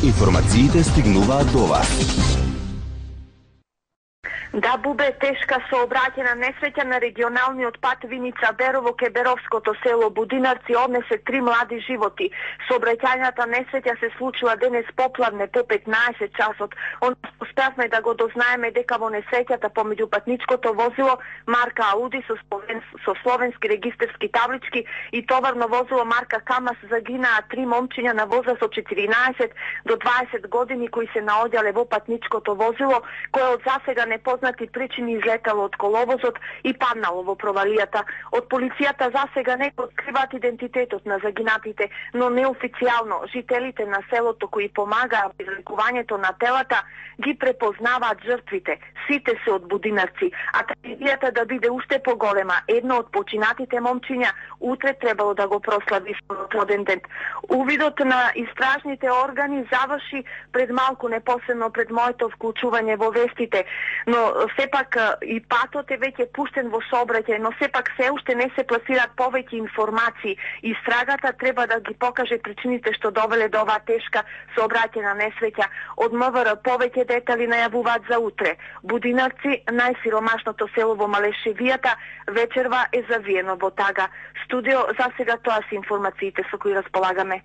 Информациите стигнуваат до вас. Да бубе тешка сообраќајна несреќа на регионалниот пат Виница-Берово ке Беровското село Будинарци однесе 3 млади животи. Сообраќајната несреќа се случила денес попладне по 15 часот. Успеавме да го дознаеме дека во несреќата помеѓу патничкото возило марка Ауди со словенски регистарски таблички и товарно возило марка Камаз загинаа 3 момчиња на возраст од 14 до 20 години кои се наоѓале во патничкото возило, кое од засега не познати причини излетало од коловозот и паднало во провалијата. Од полицијата засега не откриваат идентитетот на загинатите, но неофицијално жителите на селото кои помагаа при лекувањето на телата ги препознаваат жртвите. Сите се од Будинарци, а трагедијата да биде уште поголема. Едно од починатите момчиња утре требало да го прослави својот роден ден. Увидот на истражните органи заврши пред малку, непосредно пред моето вклучување во вестите, но сепак и патот е веќе пуштен во сообраќај, но сепак се уште не се пласираат повеќе информации. Истрагата треба да ги покаже причините што довеле до оваа тешка сообраќајна несреќа. Од МВР повеќе детали најавуваат за утре. Будинарци, најсиромашното село во Малешевијата, вечерва е завиено во тага. Студио, за сега тоа се информациите со кои располагаме.